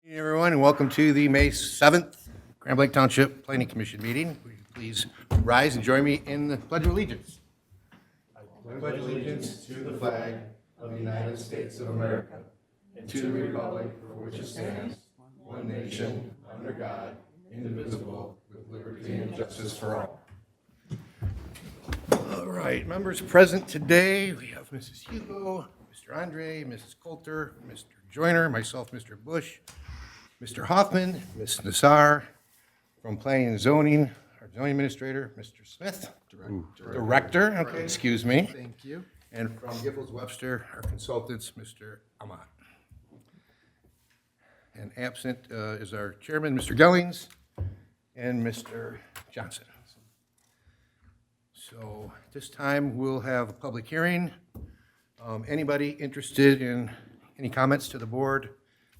Hey everyone, and welcome to the May 7th Grand Blanc Township Planning Commission meeting. Will you please rise and join me in the Pledge of Allegiance? I pledge allegiance to the flag of the United States of America and to the republic for which it stands, one nation, under God, indivisible, with liberty and justice for all. All right, members present today, we have Mrs. Hugo, Mr. Andre, Mrs. Coulter, Mr. Joyner, myself, Mr. Bush, Mr. Hoffman, Ms. Nassar, from Planning and Zoning, our zoning administrator, Mr. Smith, Director, okay, excuse me. Thank you. And from Giffords Webster, our consultants, Mr. Amat. And absent is our chairman, Mr. Gellings, and Mr. Johnson. So at this time, we'll have a public hearing. Anybody interested in any comments to the board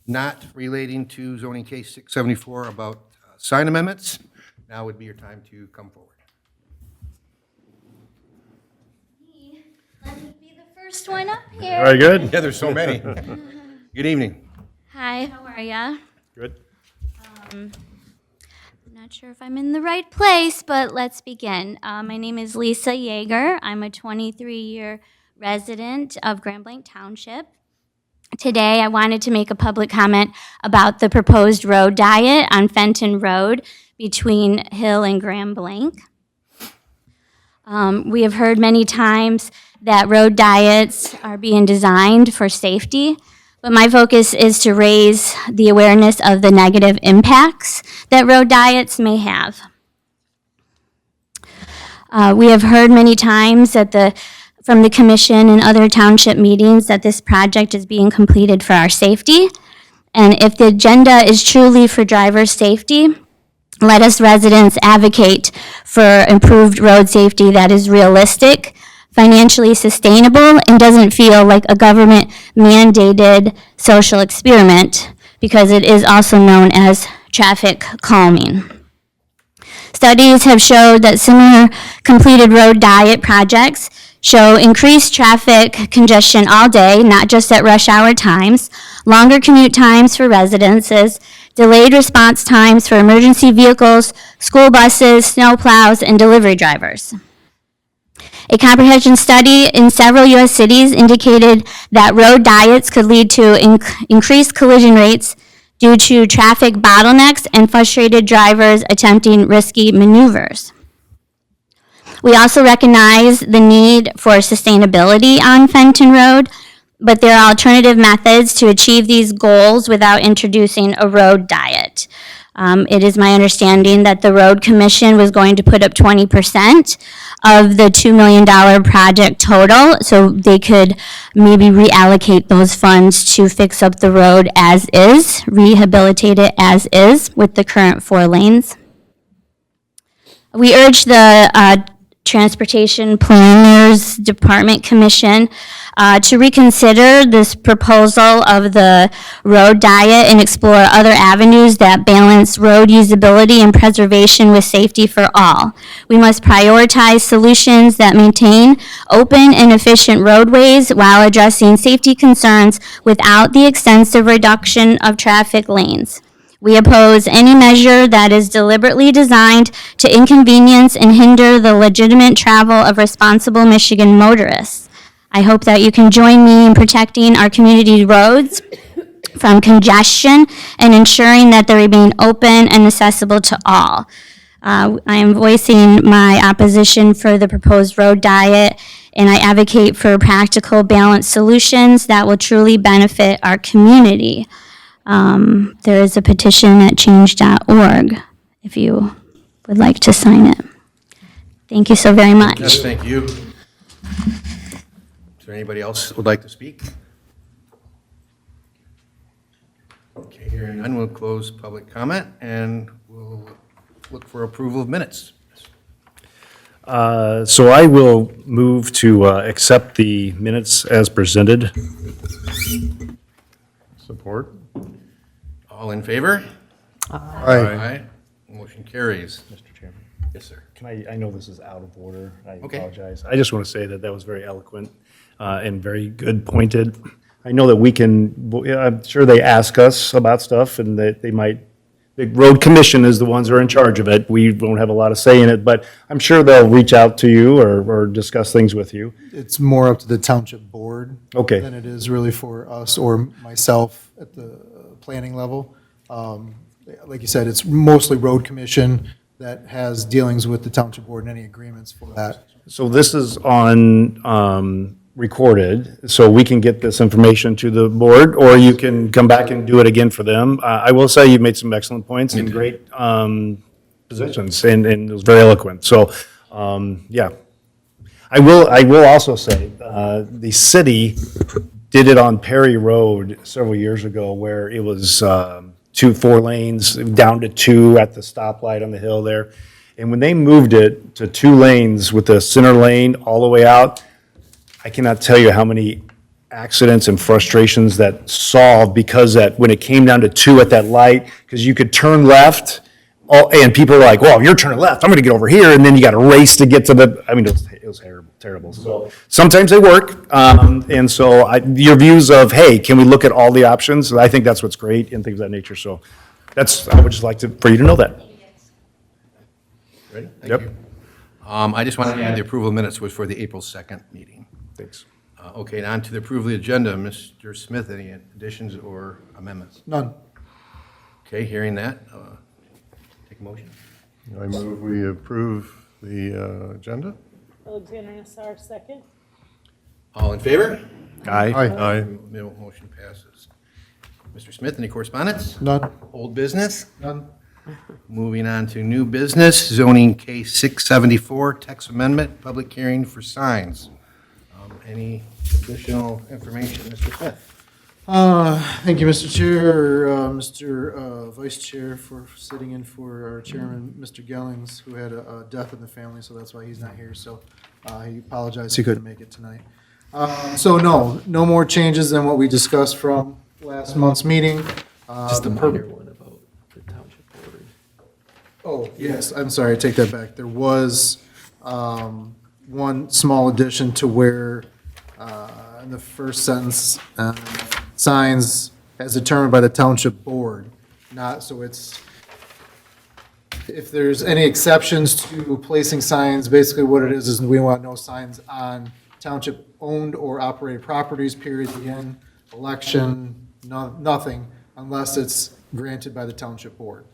not relating to zoning case 674 about sign amendments, now would be your time to come forward. Let me be the first one up here. Very good. Yeah, there's so many. Good evening. Hi, how are ya? Good. I'm not sure if I'm in the right place, but let's begin. My name is Lisa Yeager. I'm a 23-year resident of Grand Blanc Township. Today, I wanted to make a public comment about the proposed road diet on Fenton Road between Hill and Grand Blanc. We have heard many times that road diets are being designed for safety, but my focus is to raise the awareness of the negative impacts that road diets may have. We have heard many times that from the commission and other township meetings that this project is being completed for our safety. And if the agenda is truly for driver safety, let us residents advocate for improved road safety that is realistic, financially sustainable, and doesn't feel like a government-mandated social experiment, because it is also known as traffic calming. Studies have showed that similar completed road diet projects show increased traffic congestion all day, not just at rush hour times, longer commute times for residences, delayed response times for emergency vehicles, school buses, snow plows, and delivery drivers. A comprehension study in several U.S. cities indicated that road diets could lead to increased collision rates due to traffic bottlenecks and frustrated drivers attempting risky maneuvers. We also recognize the need for sustainability on Fenton Road, but there are alternative methods to achieve these goals without introducing a road diet. It is my understanding that the Road Commission was going to put up 20% of the $2 million project total, so they could maybe reallocate those funds to fix up the road as is, rehabilitate it as is with the current 4 lanes. We urge the Transportation Planners Department Commission to reconsider this proposal of the road diet and explore other avenues that balance road usability and preservation with safety for all. We must prioritize solutions that maintain open and efficient roadways while addressing safety concerns without the extensive reduction of traffic lanes. We oppose any measure that is deliberately designed to inconvenience and hinder the legitimate travel of responsible Michigan motorists. I hope that you can join me in protecting our community roads from congestion and ensuring that they remain open and accessible to all. I am voicing my opposition for the proposed road diet, and I advocate for practical, balanced solutions that will truly benefit our community. There is a petition at change.org if you would like to sign it. Thank you so very much. Yes, thank you. Is there anybody else who would like to speak? Okay, hearing none, we'll close public comment and we'll look for approval of minutes. So I will move to accept the minutes as presented. Support. All in favor? Aye. Motion carries. Mr. Chairman, Yes, sir. I know this is out of order. I Okay. apologize. I just want to say that that was very eloquent and very good pointed. I know that we can, I'm sure they ask us about stuff and that they might, the road commission is the ones who are in charge of it. We won't have a lot of say in it, but I'm sure they'll reach out to you or discuss things with you. It's more up to the township board. Okay. Than it is really for us or myself at the planning level. Like you said, it's mostly road commission that has dealings with the township board and any agreements for that. So this is on recorded, so we can get this information to the board, or you can come back and do it again for them. I will say you've made some excellent points and great positions, and it was very eloquent. So, yeah. I will also say, the city did it on Perry Road several years ago, where it was 4 lanes, down to 2 at the stoplight on the hill there. And when they moved it to 2 lanes with the center lane all the way out, I cannot tell you how many accidents and frustrations that solved, because that when it came down to 2 at that light, because you could turn left, and people were like, well, you're turning left, I'm gonna get over here, and then you gotta race to get to the, I mean, it was terrible. So sometimes they work, and so your views of, hey, can we look at all the options? I think that's what's great and things of that nature, so I would just like for you to know that. Ready? Yep. Thank you. I just wanted to add the approval minutes was for the April 2nd meeting. Thanks. Okay, and on to the approval of the agenda. Mr. Smith, any additions or amendments? None. Okay, hearing that, take a motion. I move we approve the agenda. Alexander Nassar, second. All in favor? Aye. Aye. No, motion passes. Mr. Smith, any correspondence? None. Old business? None. Moving on to new business, zoning case 674, text amendment, public hearing for signs. Any additional information, Mr. Smith? Thank you, Mr. Chair, or Mr. Vice Chair, for sitting in for our chairman, Mr. Gellings, who had a death in the family, so that's why he's not here. So he apologized he couldn't make it tonight. So no more changes than what we discussed from last month's meeting. Just a minor one about the township board. Oh, yes, I'm sorry, I take that back. There was one small addition to where, in the first sentence, signs as determined by the township board, not, so it's, if there's any exceptions to placing signs, basically what it is we want no signs on township-owned or operated properties, period, the end, election, nothing, unless it's granted by the township board.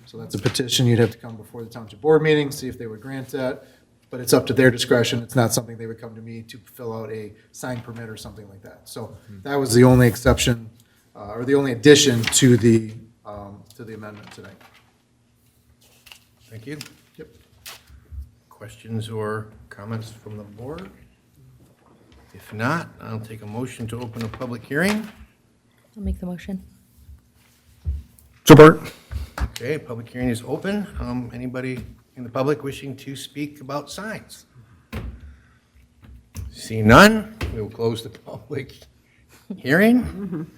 So that's a petition, you'd have to come before the township board meeting, see if they would grant that, but it's up to their discretion, it's not something they would come to me to fill out a sign permit or something like that. So that was the only exception, or the only addition to the amendment tonight. Thank you. Yep. Questions or comments from the board? If not, I'll take a motion to open a public hearing. I'll make the motion. Support. Okay, public hearing is open. Anybody in the public wishing to speak about signs? See none, we will close the public hearing,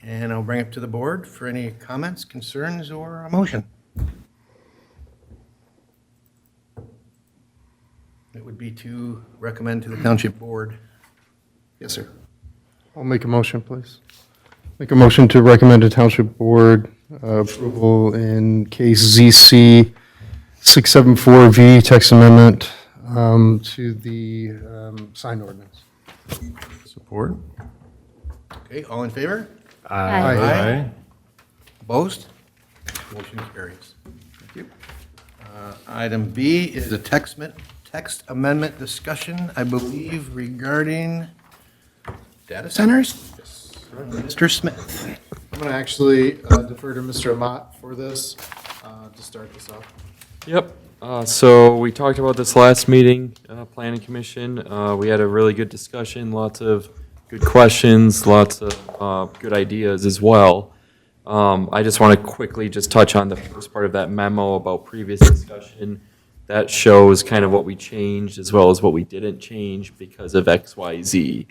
and I'll bring it to the board for any comments, concerns, or a motion. It would be to recommend to the township board. Yes, sir. I'll make a motion, please. Make a motion to recommend to Township Board approval in case ZC 674V text amendment to the sign ordinance. Support. Okay, all in favor? Aye. Opposed? Motion carries. Thank you. Item B is a text amendment discussion, I believe, regarding data centers? Mr. Smith. I'm going to actually defer to Mr. Amat for this, to start this off. Yep. So we talked about this last meeting, Planning Commission. We had a really good discussion, lots of good questions, lots of good ideas as well. I just want to quickly just touch on the first part of that memo about previous discussion. That shows kind of what we changed as well as what we didn't change because of X, Y, Z.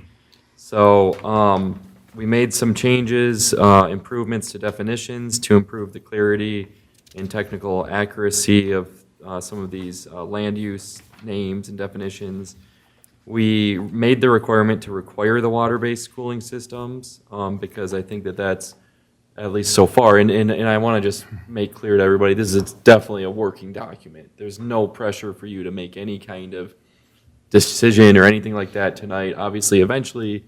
So we made some changes, improvements to definitions to improve the clarity and technical accuracy of some of these land use names and definitions. We made the requirement to require the water-based cooling systems, because I think that that's, at least so far, and I want to just make clear to everybody, this is definitely a working document. There's no pressure for you to make any kind of decision or anything like that tonight. Obviously, eventually,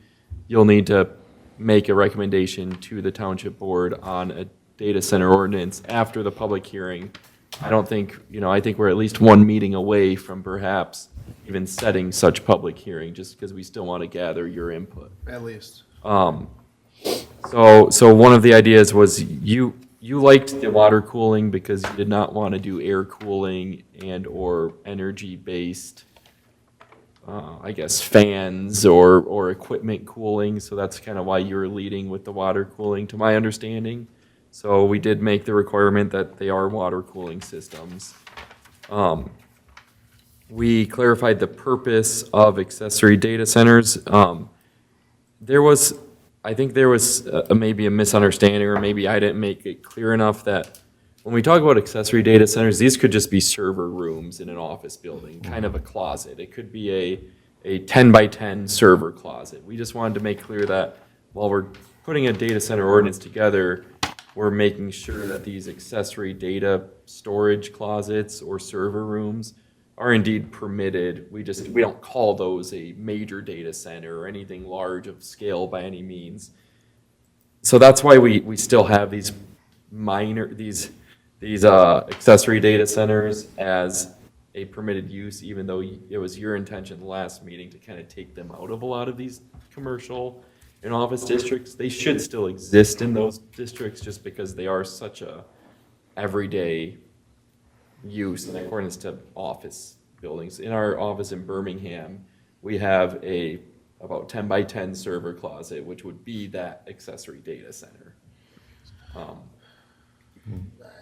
you'll need to make a recommendation to the township board on a data center ordinance after the public hearing. I don't think, I think we're at least one meeting away from perhaps even setting such public hearing, just because we still want to gather your input. At least. So one of the ideas was you liked the water cooling because you did not want to do air cooling and/or energy-based, I guess, fans or equipment cooling. So that's kind of why you're leading with the water cooling, to my understanding. So we did make the requirement that they are water cooling systems. We clarified the purpose of accessory data centers. I think there was maybe a misunderstanding, or maybe I didn't make it clear enough that when we talk about accessory data centers, these could just be server rooms in an office building, kind of a closet. It could be a 10 by 10 server closet. We just wanted to make clear that while we're putting a data center ordinance together, we're making sure that these accessory data storage closets or server rooms are indeed permitted. We don't call those a major data center or anything large of scale by any means. So that's why we still have these accessory data centers as a permitted use, even though it was your intention last meeting to kind of take them out of a lot of these commercial and office districts. They should still exist in those districts just because they are such a everyday use in accordance to office buildings. In our office in Birmingham, we have about 10 by 10 server closet, which would be that accessory data center.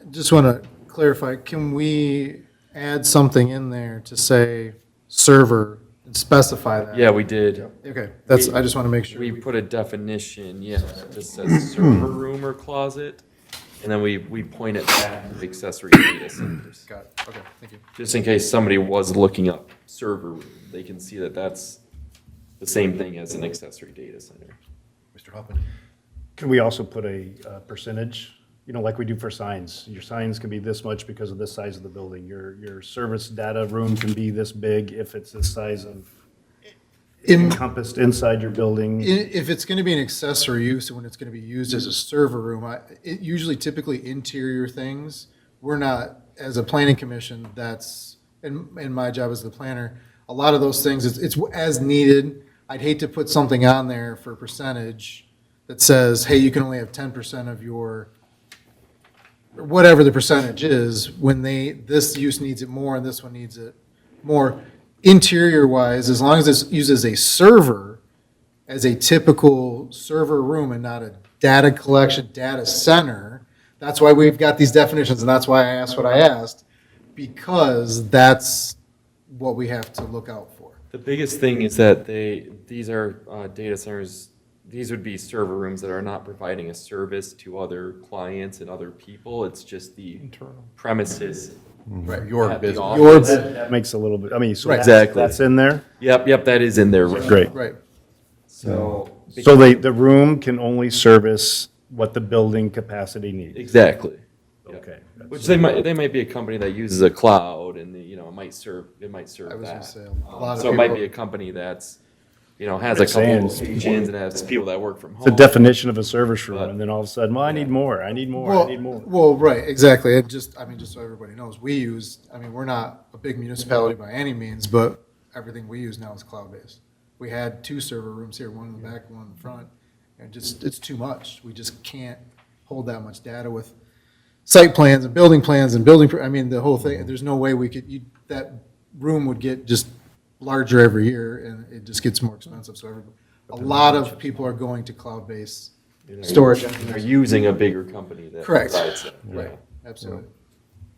Just want to clarify, can we add something in there to say server and specify that? Yeah, we did. Okay, I just want to make sure. We put a definition, that just says server room or closet, and then we point it back to the accessory data centers. Got it, okay, thank you. Just in case somebody was looking up server room, they can see that that's the same thing as an accessory data center. Mr. Hoffman? Can we also put a percentage, like we do for signs? Your signs can be this much because of this size of the building. Your service data room can be this big if it's this size of encompassed inside your building. If it's going to be an accessory use, and when it's going to be used as a server room, it usually typically interior things, we're not, as a planning commission, that's, and my job as the planner, a lot of those things, it's as needed. I'd hate to put something on there for percentage that says, hey, you can only have 10% of your, whatever the percentage is, when this use needs it more and this one needs it more. Interior-wise, as long as it's used as a server, as a typical server room and not a data collection, data center, that's why we've got these definitions, and that's why I asked what I asked, because that's what we have to look out for. The biggest thing is that these are data centers, these would be server rooms that are not providing a service to other clients and other people. It's just the premises. Right, your at the business. office. That makes a little bit, so Right. Exactly. that's in there? Yep, that is in there. Great. Right. So. So the room can only service what the building capacity needs? Exactly. Yep. Okay. Which they might be a company that uses a cloud and, it might serve I was going to that. say, a lot of So it might people- be a company that's, has a couple of Saying- locations and has people that work from home. The definition of a service room, But- and then all of a sudden, well, I need more, I need more, I need more. Well, right, exactly. Just so everybody knows, we're not a big municipality by any means, but everything we use now is cloud-based. We had 2 server rooms here, one in the back, one in the front, and it's too much. We just can't hold that much data with site plans and building the whole thing. There's no way we could, that room would get just larger every year, and it just gets more expensive. So a lot of people are going to cloud-based storage. They're using a bigger company that Correct. provides it. Right, absolutely.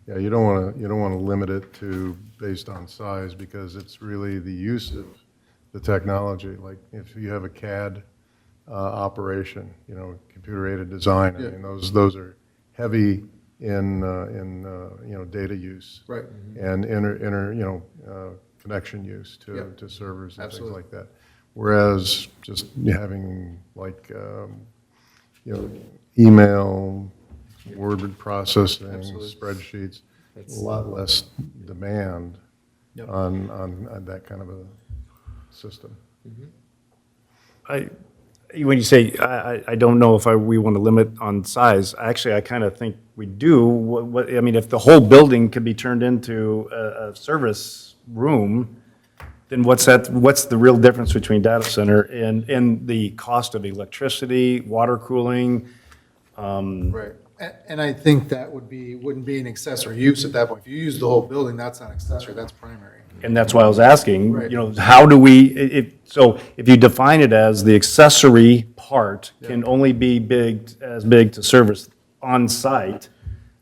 Yeah, you don't want to limit it to based on size, because it's really the use of the technology. Like if you have a CAD operation, computer-aided design, I Yeah. mean, those are heavy in data use. Right. And connection use to, Yep. to servers and things Absolutely. like that. Whereas just having like, email, word processing, Absolutely. spreadsheets, a lot less demand Yep. on that kind of a system. When you say, I don't know if we want to limit on size, actually, I kind of think we do. I mean, if the whole building could be turned into a service room, then what's the real difference between data center and the cost of electricity, water cooling? Right. And I think that wouldn't be an accessory use at that point. If you use the whole building, that's not accessory, that's primary. And that's why I was asking, Right. how do we, so if you define it as the accessory part can only be as big to service on-site,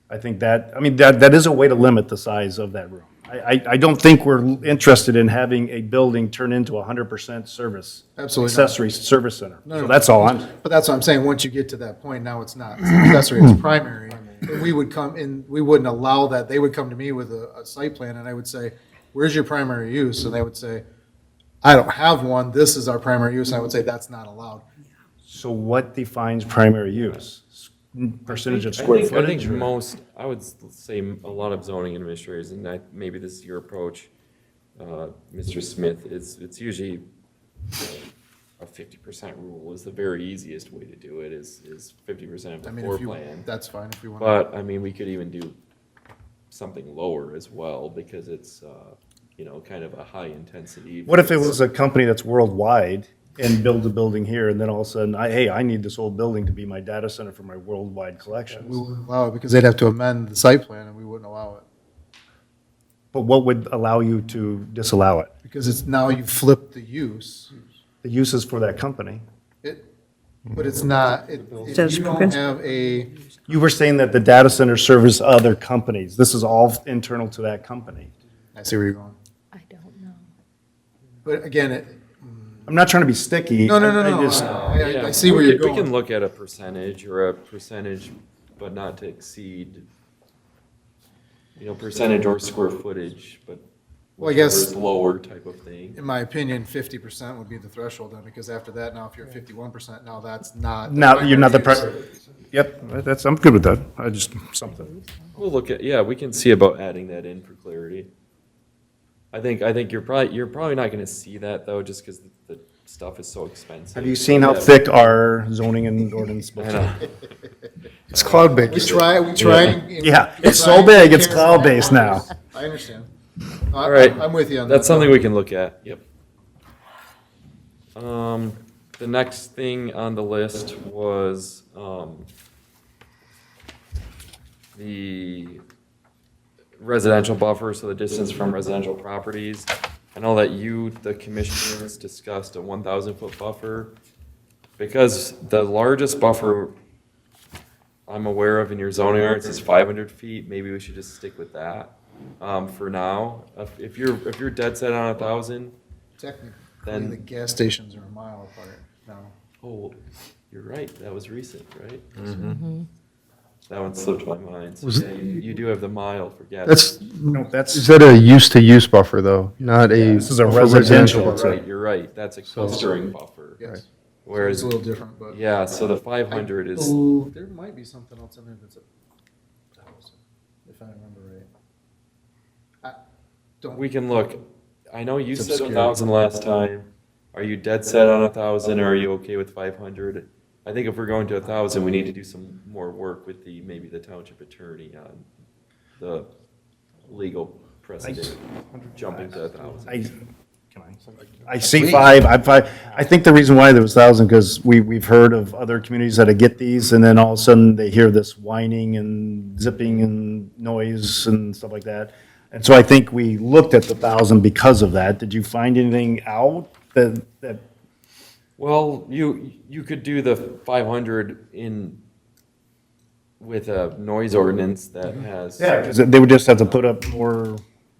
I think that is a way to limit the size of that room. I don't think we're interested in having a building turn into 100% service. Absolutely not. Accessory service center. No, So no. that's all I'm, But that's what I'm saying, once you get to that point, now it's not it's accessory, it's primary. And we would come, and we wouldn't allow that, they would come to me with a site plan, and I would say, where's your primary use? And they would say, I don't have one, this is our primary use, and I would say, that's not allowed. so what defines primary use? Percentage of I square think footage? or- most, I would say a lot of zoning administrators, and maybe this is your approach, Mr. Smith, it's usually a 50% rule is the very easiest way to do it, is 50% of I the mean, floor if you, plan. that's fine if you want. But, I mean, we could even do something lower as well, because it's, kind of a high intensity. What if it was a company that's worldwide and builds a building here, and then all of a sudden, I need this old building to be my data center for my worldwide We collections? wouldn't allow it because they'd have to amend the site plan, and we wouldn't allow it. But what would allow you to disallow it? Because it's, now you flip the use. The uses for that company. But it's not, if you don't have a, You were saying that the data center serves other companies. This is all internal to that company. I see where you're going. I don't know. But again, I'm not trying to be sticky. no, I just- I see where you're We can going. look at a percentage, or a percentage, but not to exceed, percentage or square footage, but Well, I guess- whichever is lower type of thing. In my opinion, 50% would be the threshold then, because after that, now if you're 51%, now that's not. Now, you're not the, primary use. yep, I'm good with that. Something. We'll look at, yeah, we can see about adding that in for clarity. I think you're probably not gonna see that though, just because the stuff is so expensive. Have you seen how Yeah. thick our zoning and ordinance I books know. are? It's cloud-based. We try. Yeah, we it's try so big, and it's care- cloud-based now. I understand. All right. I'm with you on that. That's something we can look at, yep. The next thing on the list was, the residential buffer, so the distance from residential properties. I know that the commissioners, discussed a 1,000-foot buffer. Because the largest buffer I'm aware of in your zoning ordinance is 500 feet, maybe we should just stick with that, for now. If you're dead set on 1,000, Technically, Then- the gas stations are a mile apart now. oh, you're right, that was recent, right? That one slipped my mind. So yeah, you do have the mile for gas. That's, No, that's, is that a use-to-use buffer, though? Not a. This is a for residential. You're right, that's a clustering buffer. Yes. It's Whereas, a little different, but. yeah, so the 500 is, Oh, there might be something else in there that's a thousand, if I remember right. Don't, we can look, I know you It's said obscure. 1,000 last time. Are you dead set on 1,000, or are you okay with 500? I think if we're going to 1,000, we need to do some more work with maybe the township attorney on the legal precedent, jumping to 1,000. I see five, I think the reason why there was 1,000, because we've heard of other communities that get these, and then all of a sudden they hear this whining and zipping and noise and stuff like that. And so I think we looked at the 1,000 because of that. Did you find anything out that Well, you could do the 500 with a noise ordinance that has. yeah, because they would just have to put up more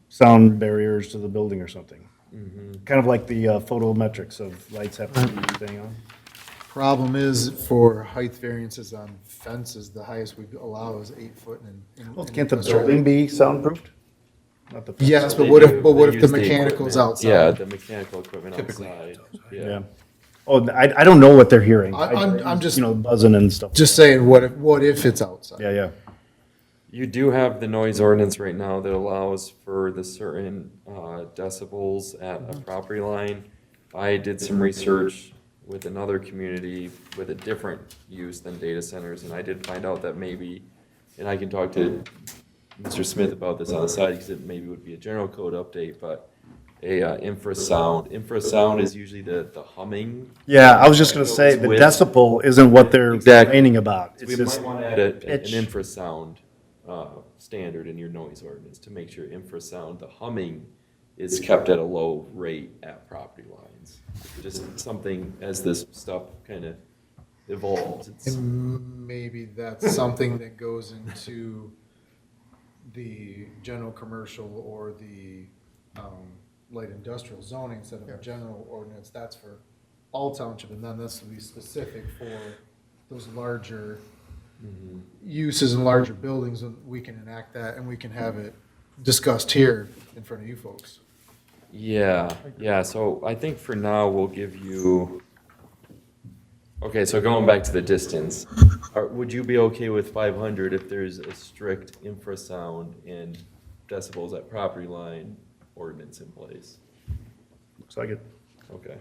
sound barriers to the building or something. Kind of like the photometrics of lights have to be staying on. problem is for height variances on fences, the highest we allow is 8 foot and. Well, can't the building be soundproofed? not the. Yes, but They what do- if, but what they if the use mechanical's equipment. outside? Yeah, the mechanical equipment outside. Yeah. Oh, I don't know what they're hearing. I'm just- You know, buzzing and stuff. Just saying, what if it's outside? Yeah, yeah. You do have the noise ordinance right now that allows for the certain decibels at a property line. I did some research with another community with a different use than data centers, and I did find out that maybe, and I can talk to Mr. Smith about this on the side, because it maybe would be a general code update, but infrasound. Infrasound is usually the humming. Yeah, I was just gonna say, the With- decibel isn't what they're Exactly. complaining about. It's We just, might want to add an pitch. infrasound standard in your noise ordinance to make sure infrasound, the humming, is kept at a low rate at property lines. Just something as this stuff kind of evolves. It's, And maybe that's something that goes into the general commercial or the light industrial zoning instead of a general ordinance. That's for all township, and then this will be specific for those larger uses and larger buildings, and we can enact that, and we can have it discussed here in front of you folks. yeah, so I think for now, we'll give you, okay, so going back to the distance, would you be okay with 500 if there's a strict infrasound and decibels at property line ordinance in place? looks like it. Okay.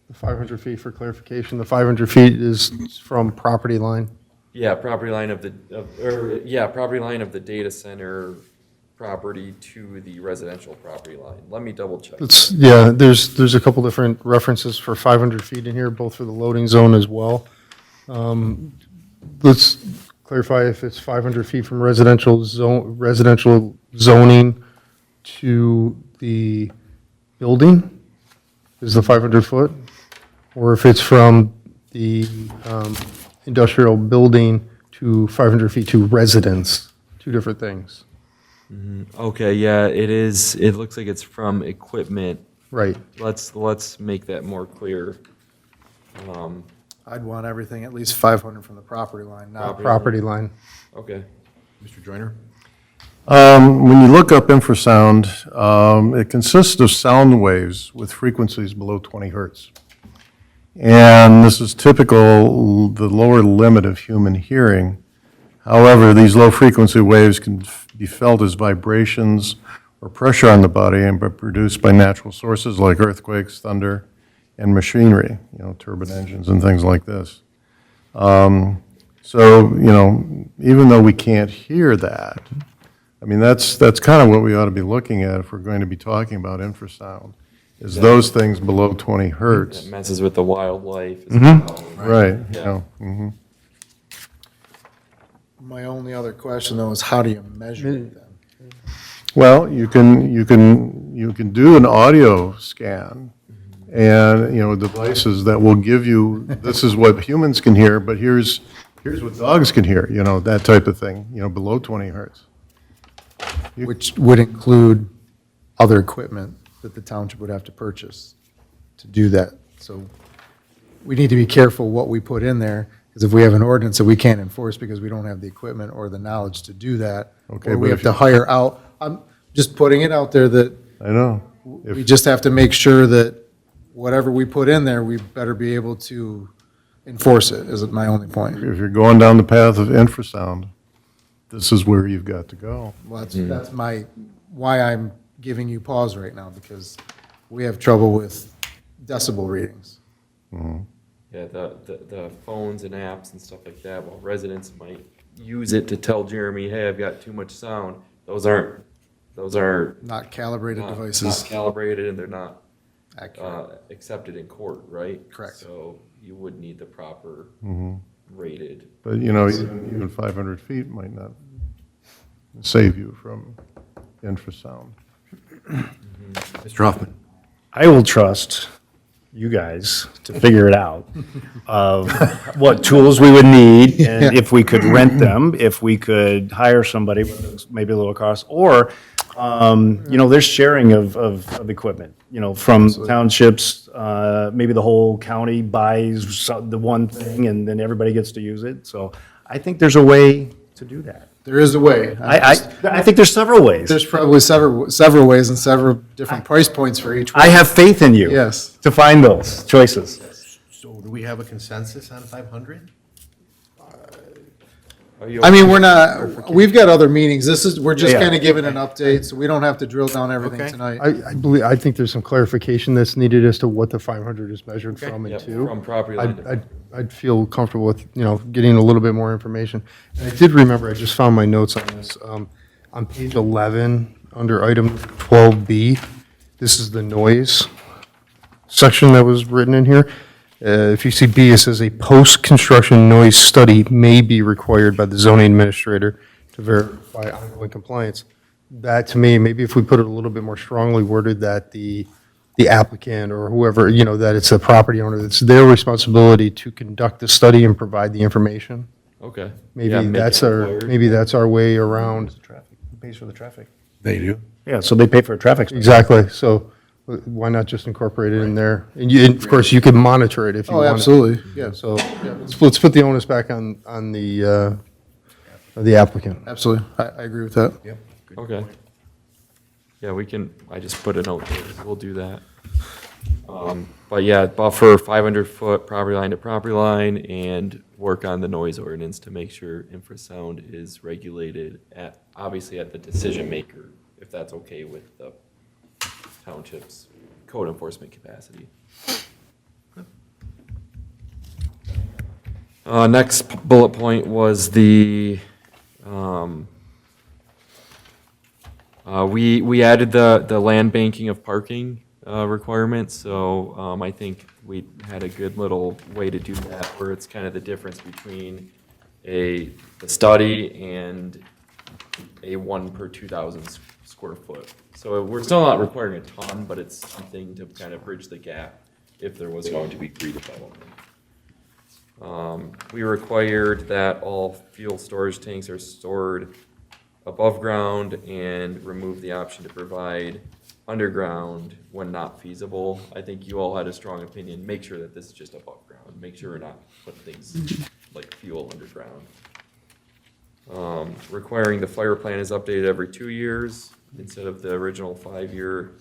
The 500 feet for clarification, the 500 feet is from property line. Yeah, property line of the, property line of the data center property to the residential property line. Let me double check. It's, yeah, there's a couple different references for 500 feet in here, both for the loading zone as well. Let's clarify if it's 500 feet from residential zoning to the building is the 500 foot, or if it's from the industrial building to 500 feet to residence, two different things. Okay, yeah, it is, it looks like it's from equipment. Right. Let's make that more clear. I'd want everything at least 500 from the property line, not Property line. Okay. Mr. Joyner? When you look up infrasound, it consists of sound waves with frequencies below 20 hertz. And this is typical, the lower limit of human hearing. However, these low-frequency waves can be felt as vibrations or pressure on the body and be produced by natural sources like earthquakes, thunder, and machinery, turbine engines and things like this. So, even though we can't hear that, I mean, that's kind of what we ought to be looking at if we're going to be talking about infrasound, is those things below 20 hertz. That messes with the wildlife as well. Right, Yeah. My only other question though is how do you measure it then? Well, you can do an audio scan and, devices that will give you, this is what humans can hear, but here's what dogs can hear, that type of thing, below 20 hertz. Which would include other equipment that the township would have to purchase to do that. So we need to be careful what we put in there, because if we have an ordinance that we can't enforce because we don't have the equipment or the knowledge to do that, Okay, or we but have if to hire out, I'm just putting it out there that I know. we just have to make sure that whatever we put in there, we better be able to enforce it, is my only point. If you're going down the path of infrasound, this is where you've got to go. Well, that's why I'm giving you pause right now, because we have trouble with decibel readings. Yeah, the phones and apps and stuff like that, while residents might use it to tell Jeremy, hey, I've got too much sound, those are Not calibrated not devices. calibrated and they're not Accurate. accepted in court, right? Correct. So you would need the proper rated. But, even 500 feet might not save you from infrasound. Mr. Hoffman? I will trust you guys to figure it out of what tools we would need, and if we could rent them, if we could hire somebody, whether it's maybe a little cost, or, there's sharing of equipment, from townships, maybe the whole county buys the one thing, and then everybody gets to use it. So I think there's a way to do that. There is a way. I think there's several ways. There's probably several ways and several different price points for each one. I have faith in you. Yes. To find those choices. So do we have a consensus on 500? I mean, we've got other meetings. We're just Yeah. kind of giving an update, so we don't have to drill down everything Okay. tonight. I think there's some clarification that's needed as to what the 500 is measured from and Yep, to. from property line to I'd feel comfortable with, getting a little bit more information. And I did remember, I just found my notes on this. On page 11, under item 12B, this is the noise section that was written in here. If you see B, it says a post-construction noise study may be required by the zoning administrator to verify ongoing compliance. That, to me, maybe if we put it a little bit more strongly worded, that the applicant or whoever, that it's the property owner, it's their responsibility to conduct the study and provide the information. Okay. Maybe Yeah, make that's it our, required. maybe that's our way around. Who pays for the traffic? They do. Yeah, so they pay for a traffic. study. Exactly, so why not just incorporate it in there? And of course, you can monitor it if you Oh, want. absolutely, yeah, So, let's put the onus back on the applicant. absolutely. I agree with that. Yep. Okay. Yeah, I just put a note there, we'll do that. But yeah, buffer 500-foot property line to property line and work on the noise ordinance to make sure infrasound is regulated obviously at the decision maker, if that's okay with the township's code enforcement capacity. Next bullet point was we added the land banking of parking requirements, so I think we had a good little way to do that, where it's kind of the difference between the study and a 1 per 2,000 square foot. So we're still not requiring a ton, but it's something to kind of bridge the gap if there was going to be redevelopment. We required that all fuel storage tanks are stored above ground and remove the option to provide underground when not feasible. I think you all had a strong opinion. Make sure that this is just above ground. Make sure we're not putting things like fuel underground. Requiring the fire plan is updated every 2 years instead of the original 5-year.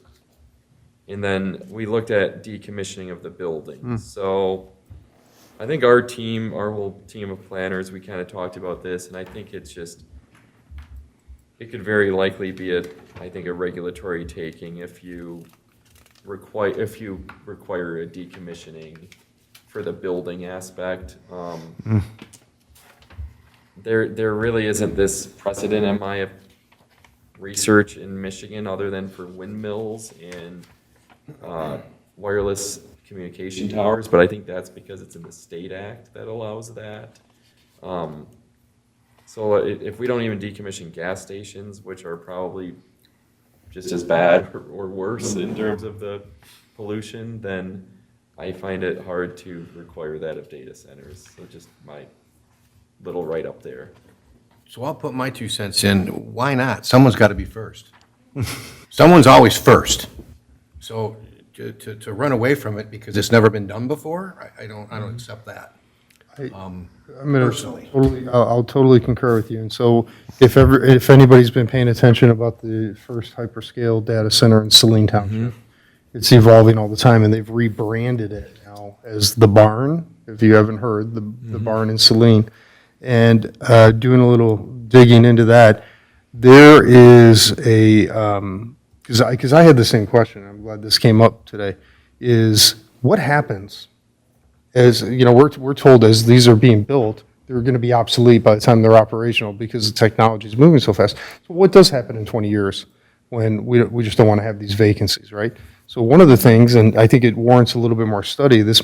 And then we looked at decommissioning of the building. So I think our whole team of planners, we kind of talked about this, and I think it could very likely be a regulatory taking if you require a decommissioning for the building aspect. There really isn't this precedent in my research in Michigan other than for windmills and wireless communication towers, but I think that's because it's in the state act that allows that. So if we don't even decommission gas stations, which are probably just as bad or worse in terms of the pollution, then I find it hard to require that of data centers. So just my little write-up there. So I'll put my 2 cents in. Why not? Someone's got to be first. Someone's always first. So to run away from it because it's never been done before, I don't accept that. I'm gonna Personally. I'll totally concur with you. And so if anybody's been paying attention about the first hyperscale data center in Saline Township, it's evolving all the time, and they've rebranded it now as The Barn, if you haven't heard, the Barn in Saline. And doing a little digging into that, there is because I had the same question, I'm glad this came up today, is what happens as, we're told as these are being built, they're going to be obsolete by the time they're operational because the technology is moving so fast. So what does happen in 20 years when we just don't want to have these vacancies, right? So one of the things, and I think it warrants a little bit more study, this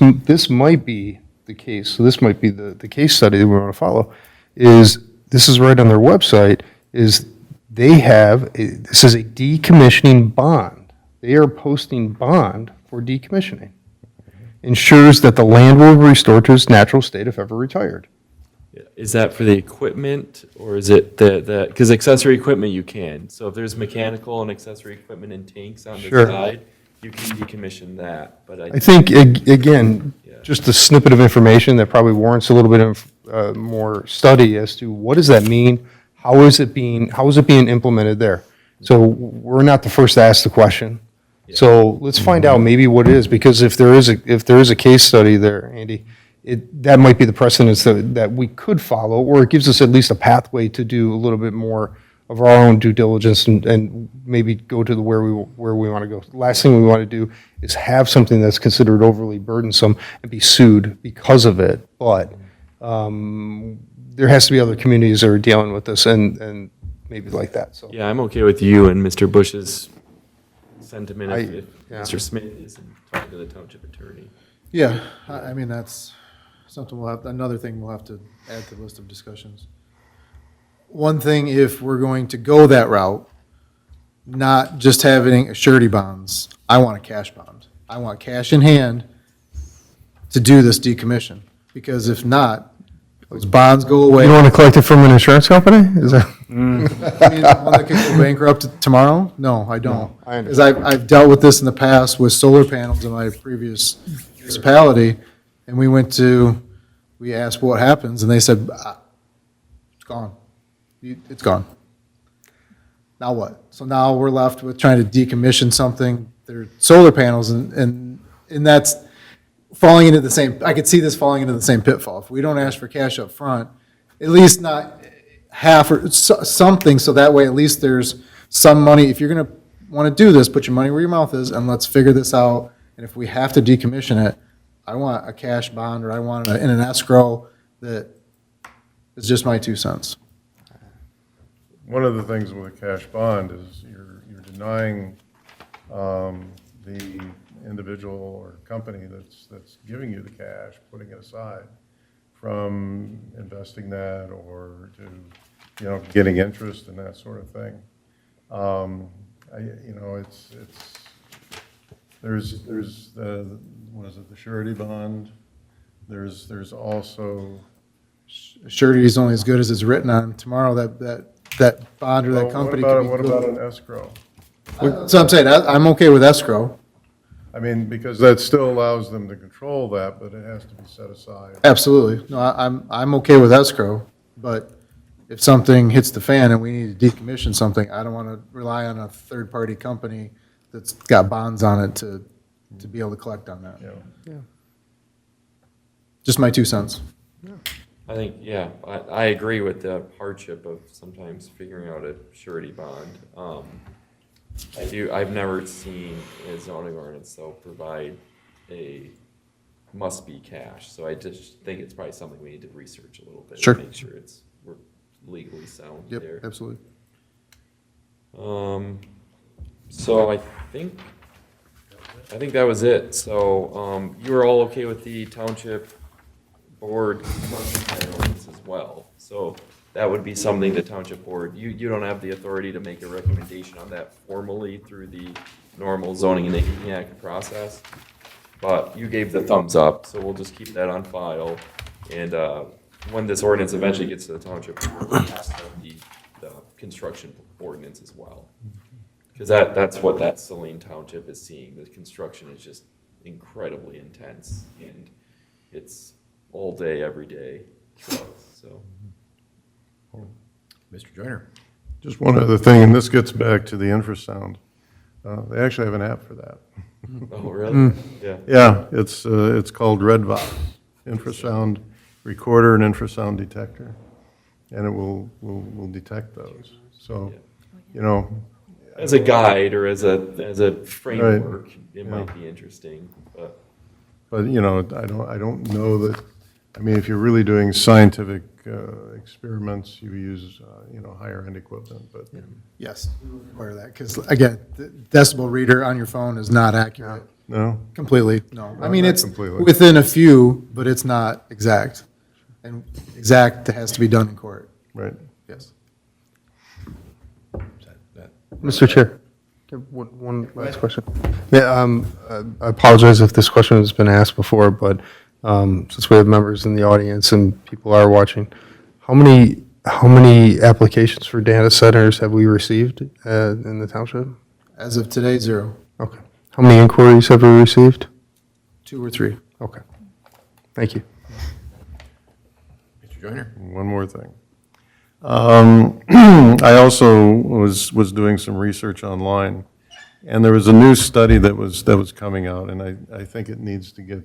might be the case, so this might be the case study that we want to follow, is this is right on their website, is they have, this is a decommissioning bond. They are posting bond for decommissioning. Ensures that the land will be restored to its natural state if ever retired. Is that for the equipment, or is it because accessory equipment you can, so if there's mechanical and accessory equipment and tanks on the Sure. side, you can decommission that, but I think, again, Yeah. just a snippet of information that probably warrants a little bit of more study as to what does that mean? how is it being implemented there? So we're not the first to ask the question. So let's find out maybe what it is, because if there is a case study there, Andy, that might be the precedence that we could follow, or it gives us at least a pathway to do a little bit more of our own due diligence and maybe go to where we want to go. Last thing we want to do is have something that's considered overly burdensome and be sued because of it. But there has to be other communities that are dealing with this and maybe like that, so. Yeah, I'm okay with you and Mr. Bush's sentiment if yeah. Mr. Smith is talking to the township attorney. Yeah, I mean, that's something another thing we'll have to add to the list of discussions. One thing, if we're going to go that route, not just having surety bonds, I want a cash bond. I want cash in hand to do this decommission, because if not, those bonds go away. You want to collect it from an insurance company? Is that? I mean, one that could go bankrupt tomorrow? No, I don't. I understand. Because I've dealt with this in the past with solar panels in my previous municipality, and we asked what happens, and they said, it's gone. It's gone. Now what? So now we're left with trying to decommission something. They're solar panels, and that's falling into the same, I could see this falling into the same pitfall. If we don't ask for cash up front, at least not half or something, so that way at least there's some money. If you're going to want to do this, put your money where your mouth is, and let's figure this out. And if we have to decommission it, I want a cash bond, or I want it in an escrow that is just my 2 cents. One of the things with a cash bond is you're denying the individual or company that's giving you the cash, putting it aside, from investing that or to, getting interest and that sort of thing. There's the, what is it, the surety bond? There's also. Surety is only as good as it's written on. Tomorrow, that bond or that Well, company. What could be about an escrow? So I'm saying, I'm okay with escrow. I mean, because that still allows them to control that, but it has to be set aside. Absolutely. No, I'm okay with escrow, but if something hits the fan and we need to decommission something, I don't want to rely on a third-party company that's got bonds on it to be able to collect on that. Yeah. Just my 2 cents. I think, yeah, I agree with the hardship of sometimes figuring out a surety bond. I've never seen a zoning ordinance though provide a must-be cash, so I just think it's probably something we need to research a little bit. Sure. Make sure we're legally sound Yep, there. absolutely. So I think that was it. So, you were all okay with the township board construction plan ordinance as well. So that would be something the township board, you don't have the authority to make a recommendation on that formally through the normal zoning and Acting Act process. But you gave the thumbs up, so we'll just keep that on file. And, when this ordinance eventually gets to the township, we'll pass the construction ordinance as well. Because that's what that Saline Township is seeing. The construction is just incredibly intense, and it's all day, every day trucks, so. Mr. Joyner? Just one other thing, and this gets back to the infrasound. They actually have an app for that. Oh, really? Yeah. Yeah, it's called RedVox, infrasound recorder and infrasound detector, and it will detect those. So, As a guide or as a framework, it might be interesting, but. But, I don't know that, I mean, if you're really doing scientific experiments, you use, higher-end equipment, but. Yes, we require that, because again, the decibel reader on your phone is not accurate. No? Completely, no. I mean, not it's completely. within a few, but it's not exact. And exact has to be done in court, Right. yes. Mr. Chair, one last question. Yeah, I apologize if this question has been asked before, but since we have members in the audience and people are watching, how many applications for data centers have we received in the township? As of today, 0, Okay. How many inquiries have we received? 2 or 3. Okay. Thank you. Mr. Joyner? One more thing. I also was doing some research online, and there was a new study that was coming out, and I think it needs to get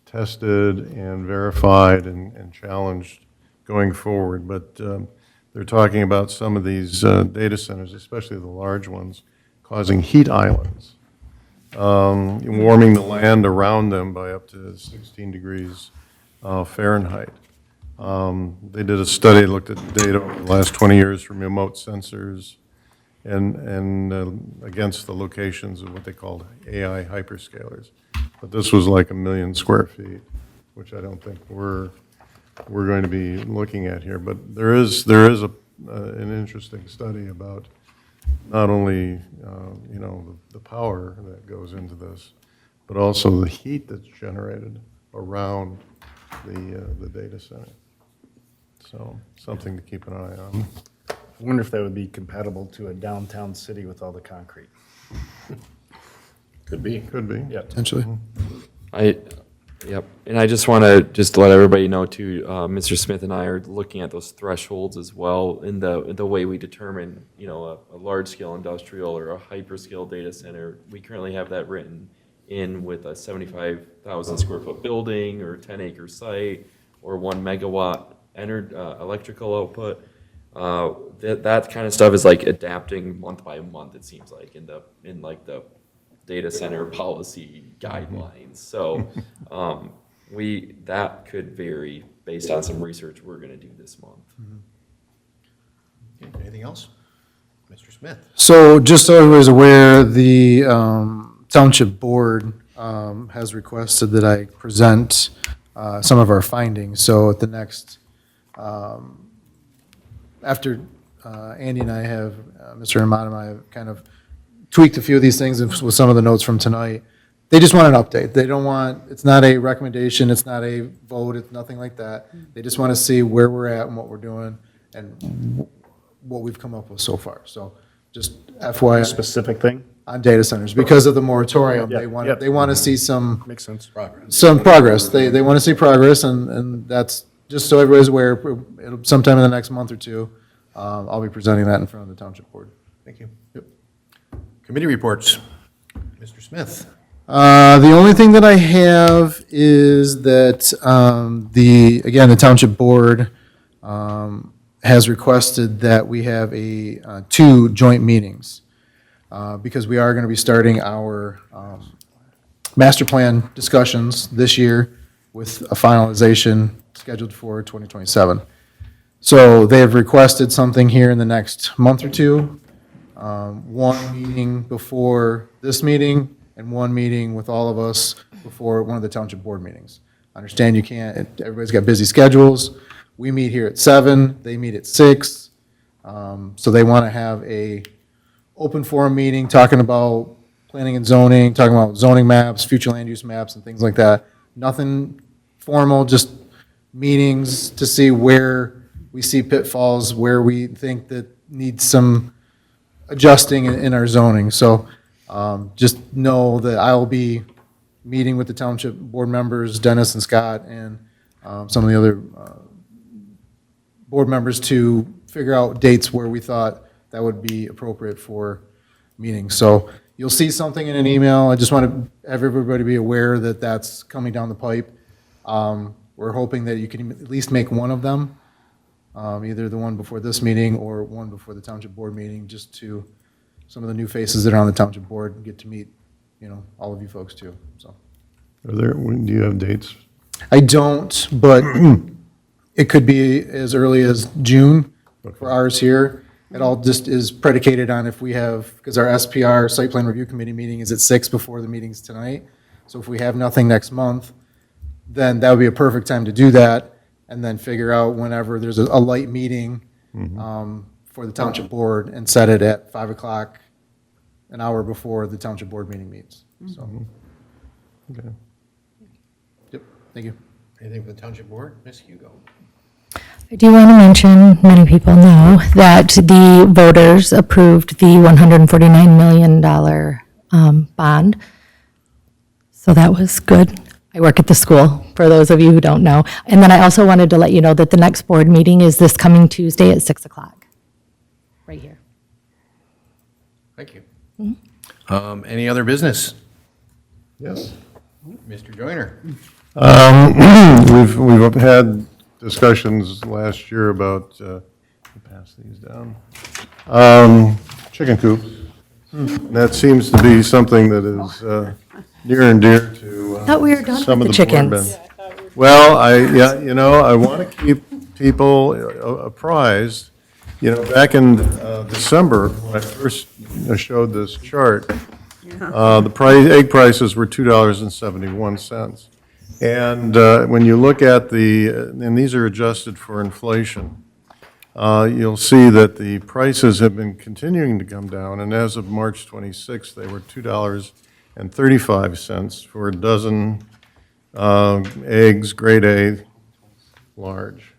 tested and verified and challenged going forward. But they're talking about some of these data centers, especially the large ones, causing heat islands, warming the land around them by up to 16 degrees Fahrenheit. They did a study, looked at data over the last 20 years from remote sensors and against the locations of what they called AI hyperscalers. But this was like 1 million square feet, which I don't think we're going to be looking at here. But there is an interesting study about not only, the power that goes into this, but also the heat that's generated around the data center. So something to keep an eye on. I wonder if that would be compatible to a downtown city with all the concrete. Could be. Could be. Yep. Potentially. Yep, and I just want to let everybody know too, Mr. Smith and I are looking at those thresholds as well in the way we determine, a large-scale industrial or a hyperscale data center. We currently have that written in with a 75,000 square foot building or 10-acre site or 1 megawatt electrical output. That kind of stuff is like adapting month by month, it seems like, in the data center policy guidelines. So that could vary based on some research we're going to do this month. Okay, anything else? Mr. Smith? So just so everybody's aware, the Township Board has requested that I present some of our findings. So at the next, after Andy and I have, Mr. Armato and I have kind of tweaked a few of these things with some of the notes from tonight. They just want an update. They don't want, it's not a recommendation, it's not a vote, it's nothing like that. They just want to see where we're at and what we're doing and what we've come up with so far. So just FYI Specific thing? on data centers, because of the moratorium, Yeah, they want, yep. they want to see some Makes sense. progress. They want to see progress, and that's, just so everybody's aware, sometime in the next month or two, I'll be presenting that in front of the Township Board. Thank you. Committee reports. Mr. Smith? The only thing that I have is that the Township Board has requested that we have 2 joint meetings, because we are going to be starting our master plan discussions this year with a finalization scheduled for 2027. So they have requested something here in the next month or two, 1 meeting before this meeting and 1 meeting with all of us before one of the Township Board meetings. I understand you can't, everybody's got busy schedules. We meet here at 7, they meet at 6. So they want to have a open forum meeting, talking about planning and zoning, talking about zoning maps, future land use maps, and things like that. Nothing formal, just meetings to see where we see pitfalls, where we think that needs some adjusting in our zoning. So just know that I'll be meeting with the Township Board members, Dennis and Scott, and some of the other board members to figure out dates where we thought that would be appropriate for meetings. So you'll see something in an email. I just want to have everybody be aware that that's coming down the pipe. We're hoping that you can at least make one of them, either the one before this meeting or one before the Township Board meeting, just to some of the new faces that are on the Township Board and get to meet, all of you folks too, so. Do you have dates? I don't, but it could be as early as June for ours here. It all just is predicated on if we have, because our SPR, Site Plan Review Committee meeting is at 6 before the meetings tonight. So if we have nothing next month, then that would be a perfect time to do that, and then figure out whenever there's a light meeting for the Township Board and set it at 5 o'clock, an hour before the Township Board meeting meets. So, Okay. yep, thank you. Anything for the Township Board? Ms. Hugo? I do want to mention, many people know, that the voters approved the $149 million bond. So that was good. I work at the school, for those of you who don't know. And then I also wanted to let you know that the next board meeting is this coming Tuesday at 6 o'clock, right here. Thank you. Any other business? Yes. Mr. Joyner? We've had discussions last year about, pass these down, chicken coops. And that seems to be something that is near and dear to Thought we were done some with of the the board chickens. members. Well, I want to keep people apprised. Back in December, when I first showed this chart, the egg prices were $2.71. And when you look at and these are adjusted for inflation, you'll see that the prices have been continuing to come down, and as of March 26th, they were $2.35 for a dozen eggs, grade A, large.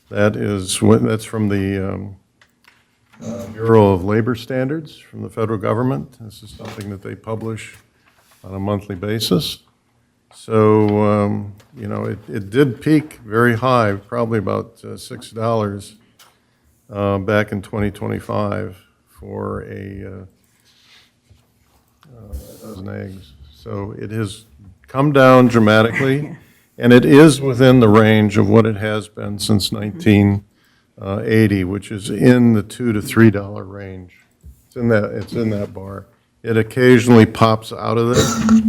That's from the Bureau of Labor Standards from the federal government. This is something that they publish on a monthly basis. So, it did peak very high, probably about $6 back in 2025 for a dozen eggs. So it has come down dramatically, and it is within the range of what it has been since 1980, which is in the $2 to $3 range. It's in that bar. It occasionally pops out of there,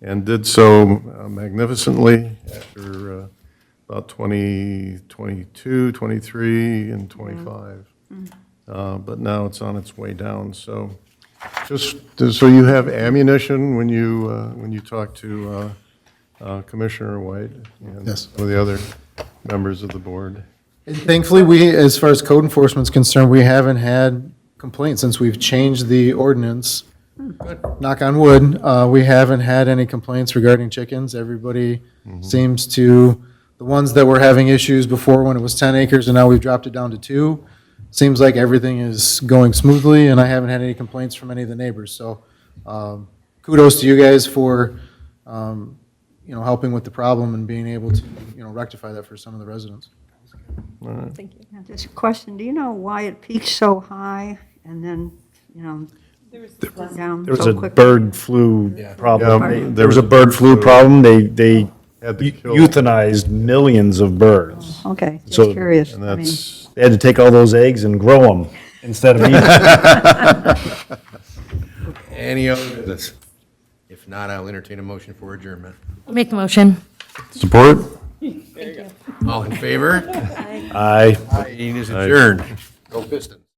and did so magnificently after about 2022, 23, and 25. But now it's on its way down. So just so you have ammunition when you talk to Commissioner White and Yes. some of the other members of the board. And thankfully, as far as code enforcement is concerned, we haven't had complaints since we've changed the ordinance. Knock on wood, we haven't had any complaints regarding chickens. Everybody seems to, the ones that were having issues before when it was 10 acres and now we've dropped it down to 2, seems like everything is going smoothly, and I haven't had any complaints from any of the neighbors. So kudos to you guys for, helping with the problem and being able to, rectify that for some of the residents. Thank you. Just a question, do you know why it peaked so high and then, went down There was so a quickly? bird flu problem. Yeah, There was a bird flu problem. They Had to kill. euthanized millions of birds. Okay, So- just curious. And I mean, that's, They had to take all those eggs and grow them instead of eating them. Any other business? If not, I'll entertain a motion for adjournment. Make the motion. support? All in favor? Aye. Meeting is adjourned. Go Pistons.